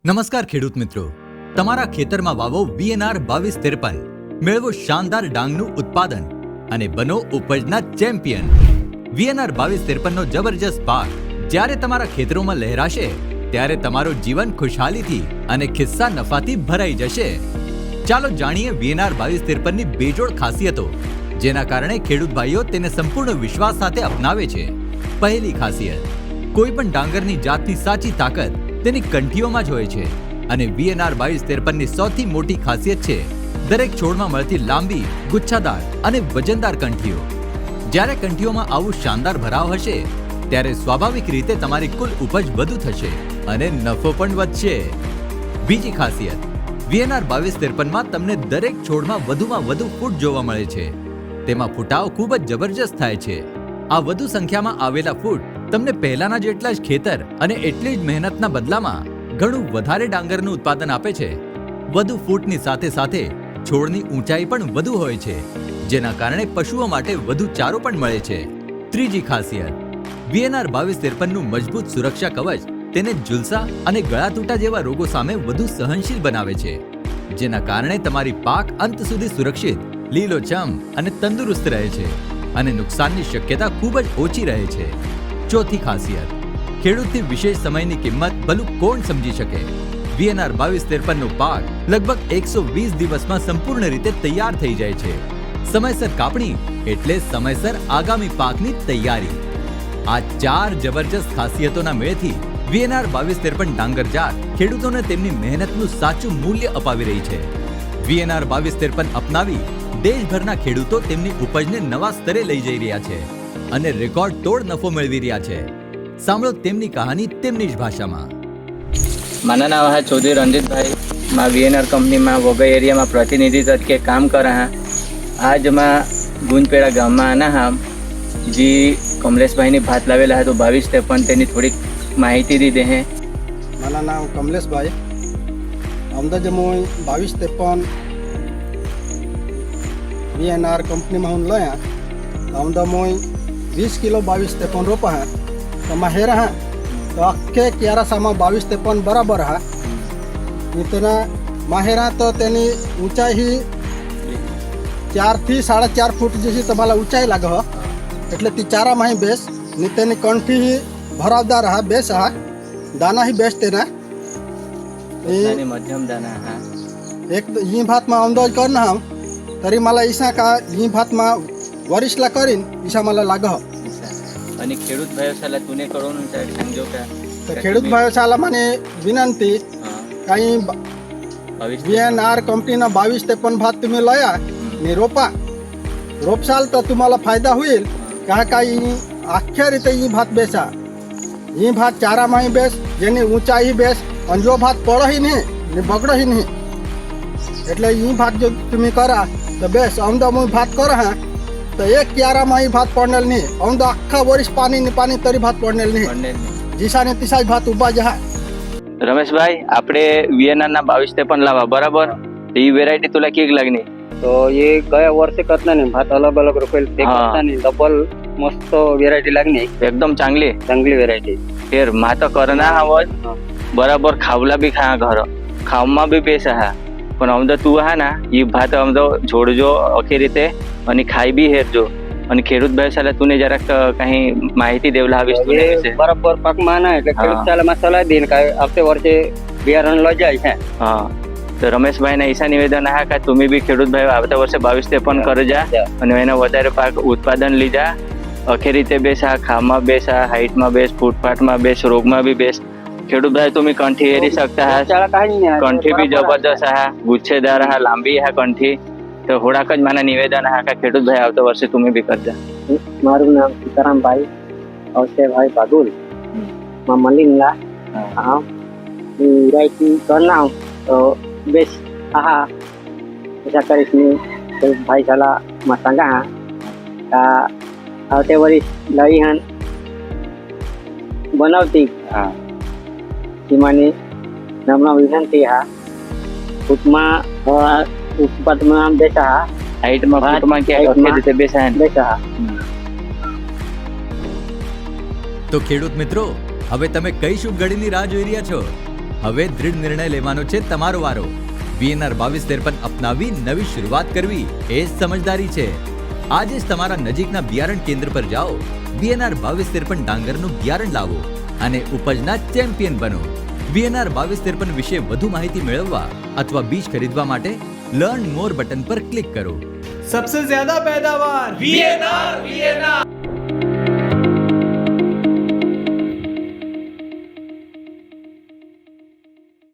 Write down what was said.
નમસ્કાર ખેડૂત મિત્રો, તમારા ખેતરમાં વાવો VNR 2253, મેળવો શાનદાર ડાંગનું ઉત્પાદન અને બનો ઉપજના ચેમ્પિયન। VNR 2253 નો જબરજસ્ત પાક જ્યારે તમારા ખેતરોમાં લહેરાશે ત્યારે તમારું જીવન ખુશહાલીથી અને ખિસ્સા નફાથી ભરાઈ જશે। ચાલો જાણીએ VNR 2253 ની બેજોડ ખાસિયતો જેના કારણે ખેડૂત ભાઈઓ તેને સંપૂર્ણ વિશ્વાસ સાથે અપનાવે છે। પહેલી ખાસિયત, કોઈ પણ ડાંગરની જાતની સાચી તાકાત તેની કંઠીઓમાં જ હોય છે અને VNR 2253 ની સૌથી મોટી ખાસિયત છે દરેક છોડમાં મળતી લાંબી, ગુચ્છાદાર અને વજનદાર કંઠીઓ। જ્યારે કંઠીઓમાં આવું શાનદાર ભરાવ હશે ત્યારે સ્વાભાવિક રીતે તમારી કુલ ઉપજ વધુ થશે અને નફો પણ વધશે। બીજી ખાસિયત, VNR 2253 માં તમને દરેક છોડમાં વધુમાં વધુ ફૂટ જોવા મળે છે। તેમાં ફૂટાવ ખૂબ જ જબરજસ્ત થાય છે। આ વધુ સંખ્યામાં આવેલા ફૂટ તમને પહેલાના જેટલા જ ખેતર અને એટલી જ મહેનતના બદલામાં ઘણું વધારે ડાંગરનું ઉત્પાદન આપે છે। વધુ ફૂટની સાથે સાથે છોડની ઊંચાઈ પણ વધુ હોય છે જેના કારણે પશુઓ માટે વધુ ચારો પણ મળે છે। ત્રીજી ખાસિયત, VNR 2253 નું મજબૂત સુરક્ષા કવચ તેને ઝુલસા અને ગળા તૂટા જેવા રોગો સામે વધુ સહનશીલ બનાવે છે જેના કારણે તમારી પાક અંત સુધી સુરક્ષિત, લીલોછમ અને તંદુરસ્ત રહે છે અને નુકસાનની શક્યતા ખૂબ જ ઓછી રહે છે। ચોથી ખાસિયત, ખેડૂતની વિશેષ સમયની કિંમત ભલું કોણ સમજી શકે। VNR 2253 નો પાક લગભગ 120 દિવસમાં સંપૂર્ણ રીતે તૈયાર થઈ જાય છે। સમયસર કાપણી એટલે સમયસર આગામી પાકની તૈયારી। આ ચાર જબરજસ્ત ખાસિયતોના મેળથી VNR 2253 ડાંગર જાત ખેડૂતોને તેમની મહેનતનું સાચું મૂલ્ય અપાવી રહી છે। VNR 2253 અપનાવી દેશભરના ખેડૂતો તેમની ઉપજને નવા સ્તરે લઈ જઈ રહ્યા છે અને રેકોર્ડ તોડ નફો મેળવી રહ્યા છે। સાંભળો તેમની કહાની તેમની જ ભાષામાં। મારા નામ है चौधरी रंजित भाई। मैं VNR कंपनी में वोगा एरिया में प्रतिनिधि तरीके काम कर रहा हैं। आज मैं गुंजपेड़ा गाँव में आना हम जी कमलेश भाई ने भात लावेला है तो 2253 तेनी थोड़ी माहिती दी दे हैं। મારા નામ કમલેશભાઈ। અમદાવાદ હું 2253 VNR કંપનીમાં હું લયા અમદાવાદ હું 20 કિલો 2253 રોપા હે તો માહેરા હે તો આખે ક્યારાસામાં 2253 બરાબર હે। ઇતના માહેરા તો તેની ઊંચાઈ 4 થી 4.5 ફૂટ જેવી તમારા ઊંચાઈ લાગે હો એટલે ती ચારામાં ही બેસ ને તેની કંઠી भरावदार है, बेस है, दाना ही बेस्ट है ना। मध्यम दाना है एक ये भात में अंदाज करना हम तरी मला ईसा का ये भात में वरिष्ठला करीन ईसा मला लाग आणि खेडूत भाईसाला तुने करून सांगजो का तो खेडूत भाईसाला माने विनंती काही VNR कंपनी ना 2253 भात तुम्ही लया ने रोपा रोपसाल तर तुम्हाला फायदा होईल का काही आख्या रीते ये भात बेसा ये भात चारा में ही बेस जेनी ऊंचाई ही बेस और जो भात पड़ ही नहीं ने बगड़ ही नहीं એટલે ये भात जो तुम्हें करा तो बेस अमदा मुई भात कर है तो एक क्यारा में ही भात पड़नेल नहीं अमदा आखा वरिष पानी ने पानी तरी भात पड़नेल नहीं जीसा ने तीसा भात उबा जा। रमेश भाई आपने VNR ना 2253 लावा बराबर तो ये वेरायटी तुला केक लागनी तो ये गया वर्षे करता नहीं भात अलग अलग रुपये ते करता नहीं डबल मस्त वेरायटी लागनी एकदम चांगली वेरायटी। फिर मा तो करना हवज बराबर खावला भी खा घर खावमा भी पैसा है पण अमदा तू है ना ये भात अमदा जोड़जो आखी रीते आणि खाई भी हेरजो आणि खेडूत भाईसाला तूने जरा काही माहिती देवला हवी तुने बराबर पाक माना એટલે ખેડૂત સાલા મસાલા દેન काय આવતે વર્ષે બિયારણ લઈ જાય છે। હા તો રમેશભાઈ ના ઈશા નિવેદન આ કે તમે બી ખેડૂત ભાઈ આવતા વર્ષે 2253 કરજા અને એનો વધારે પાક ઉત્પાદન લીજા આખી રીતે બેસા ખામાં બેસા હાઈટમાં બેસ ફૂટપાથમાં બેસ રોગમાં भी બેસ ખેડૂત ભાઈ તમે કંઠી એરી सकता है કંઠી भी जबरदस्त है गुच्छेदार है लांबी है कंठी तो થોડાક જ મારા નિવેદન આ કે ખેડૂત ભાઈ આવતા વર્ષે તમે બી કરજા। મારું નામ સીતારામભાઈ અવસેભાઈ બાગુલ માં મલિંગલા હા વેરાયટી કરનાઉ તો બેસ આહા ऐसा करीस ની ભાઈ સાલા માં સંગા આ આવતે વરી લઈ હન બનાવતી હા સીમાની નામના વિનંતી હા ઉત્મા उत्पादन बेचा हाइट में फूट में क्या आखी રીતે બેસા बेचा। તો ખેડૂત મિત્રો, હવે તમે કઈ શુભ ઘડીની રાહ જોઈ રહ્યા છો? હવે દૃઢ નિર્ણય લેવાનો છે તમારો વારો. VNR 2253 અપનાવી નવી શરૂઆત કરવી એ જ સમજદારી છે. આજે જ તમારા નજીકના બિયારણ કેન્દ્ર પર જાઓ, VNR 2253 ડાંગરનું બિયારણ લાવો અને ઉપજના ચેમ્પિયન બનો. VNR 2253 વિશે વધુ માહિતી મેળવવા અથવા બીજ ખરીદવા માટે લર્ન મોર બટન પર ક્લિક કરો. सबसे ज्यादा पैदावार VNR